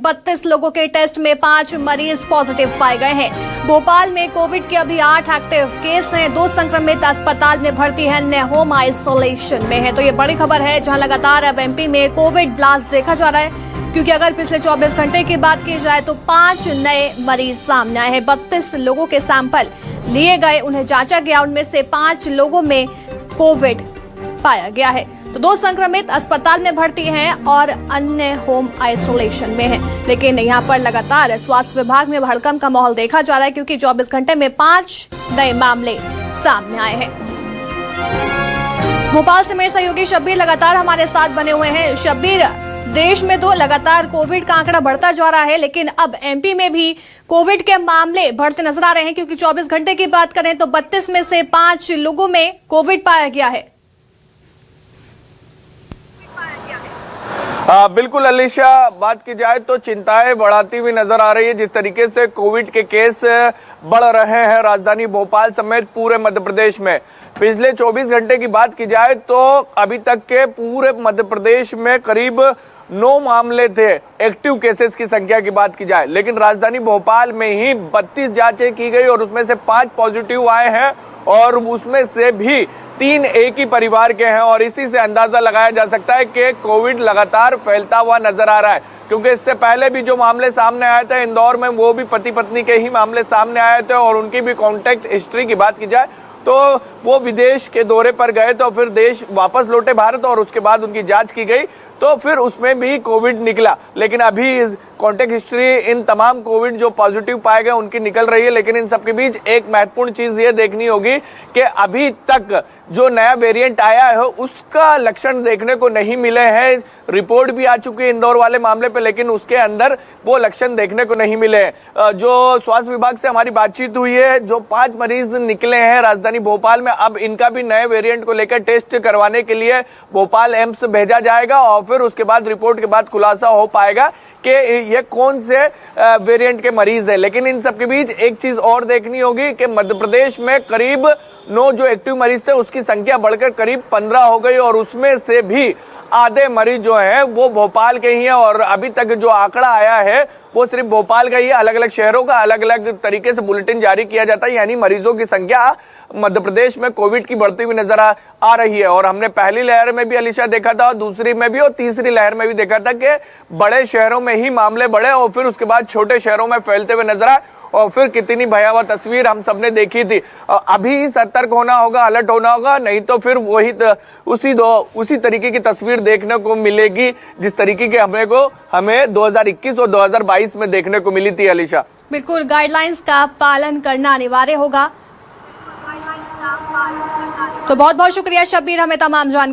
32 लोगों के टेस्ट में 5 मरीज पॉजिटिव पाए गए हैं। भोपाल में कोविड के अभी 8 एक्टिव केस हैं। 2 संक्रमित अस्पताल में भर्ती हैं, अन्य होम आइसोलेशन में है। तो ये बड़ी खबर है, जहां लगातार अब एमपी में कोविड ब्लास्ट देखा जा रहा है, क्योंकि अगर पिछले 24 घंटे की बात की जाए तो 5 नए मरीज सामने आए हैं। 32 लोगों के सैंपल लिए गए, उन्हें जांचा गया, उनमें से 5 लोगों में कोविड पाया गया है। तो 2 संक्रमित अस्पताल में भर्ती हैं और अन्य होम आइसोलेशन में हैं। लेकिन यहाँ पर लगातार स्वास्थ्य विभाग में भड़कम का माहौल देखा जा रहा है, क्योंकि 24 घंटे में 5 नए मामले सामने आए हैं। भोपाल से मेरे सहयोगी शब्बीर लगातार हमारे साथ बने हुए हैं। शब्बीर, देश में तो लगातार कोविड का आंकड़ा बढ़ता जा रहा है, लेकिन अब एमपी में भी कोविड के मामले बढ़ते नजर आ रहे हैं, क्योंकि 24 घंटे की बात करें तो 32 में से 5 लोगों में कोविड पाया गया है। बिल्कुल अलीशा, बात की जाए तो चिंताएं बढ़ाती हुई नजर आ रही है। जिस तरीके से कोविड के केस बढ़ रहे हैं राजधानी भोपाल समेत पूरे मध्य प्रदेश में, पिछले 24 घंटे की बात की जाए तो अभी तक के पूरे मध्य प्रदेश में करीब 9 मामले थे एक्टिव केसेस की संख्या की बात की जाए, लेकिन राजधानी भोपाल में ही 32 जांचें की गई और उसमें से 5 पॉजिटिव आए हैं और उसमें से भी 3 एक ही परिवार के हैं। और इसी से अंदाजा लगाया जा सकता है कि कोविड लगातार फैलता हुआ नजर आ रहा है, क्योंकि इससे पहले भी जो मामले सामने आए थे इंदौर में, वो भी पति पत्नी के ही मामले सामने आए थे और उनकी भी कॉन्टैक्ट हिस्ट्री की बात की जाए तो वो विदेश के दौरे पर गए तो फिर देश वापस लौटे भारत और उसके बाद उनकी जांच की गई तो फिर उसमें भी कोविड निकला। लेकिन अभी कॉन्टैक्ट हिस्ट्री इन तमाम कोविड जो पॉजिटिव पाए गए उनकी निकल रही है। लेकिन इन सबके बीच एक महत्वपूर्ण चीज ये देखनी होगी कि अभी तक जो नया वेरिएंट आया है उसका लक्षण देखने को नहीं मिले हैं। रिपोर्ट भी आ चुकी है इंदौर वाले मामले पे, लेकिन उसके अंदर वो लक्षण देखने को नहीं मिले। जो स्वास्थ्य विभाग से हमारी बातचीत हुई है, जो 5 मरीज निकले हैं राजधानी भोपाल में, अब इनका भी नए वेरिएंट को लेकर टेस्ट करवाने के लिए भोपाल एम्स भेजा जाएगा और फिर उसके बाद रिपोर्ट के बाद खुलासा हो पाएगा कि ये कौन से वेरिएंट के मरीज है। लेकिन इन सब के बीच एक चीज और देखनी होगी कि मध्य प्रदेश में करीब 9 जो एक्टिव मरीज थे उसकी संख्या बढ़कर करीब 15 हो गई और उसमें से भी आधे मरीज जो हैं वो भोपाल के ही हैं। और अभी तक जो आंकड़ा आया है वो सिर्फ भोपाल का ही है। अलग अलग शहरों का अलग अलग तरीके से बुलेटिन जारी किया जाता है, यानी मरीजों की संख्या मध्य प्रदेश में कोविड की बढ़ती हुई नजर आ रही है। और हमने पहली लहर में भी अलीशा देखा था, दूसरी में भी और तीसरी लहर में भी देखा था कि बड़े शहरों में ही मामले बढ़े और फिर उसके बाद छोटे शहरों में फैलते हुए नजर आए और फिर कितनी भयावह तस्वीर हम सबने देखी थी। अभी सतर्क होना होगा, अलर्ट होना होगा, नहीं तो फिर वही उसी तरीके की तस्वीर देखने को मिलेगी जिस तरीके की हमें 2021 और 2022 में देखने को मिली थी अलीशा। बिल्कुल, गाइडलाइंस का पालन करना अनिवार्य होगा। तो बहुत बहुत शुक्रिया शब्बीर, हमें तमाम जानकारी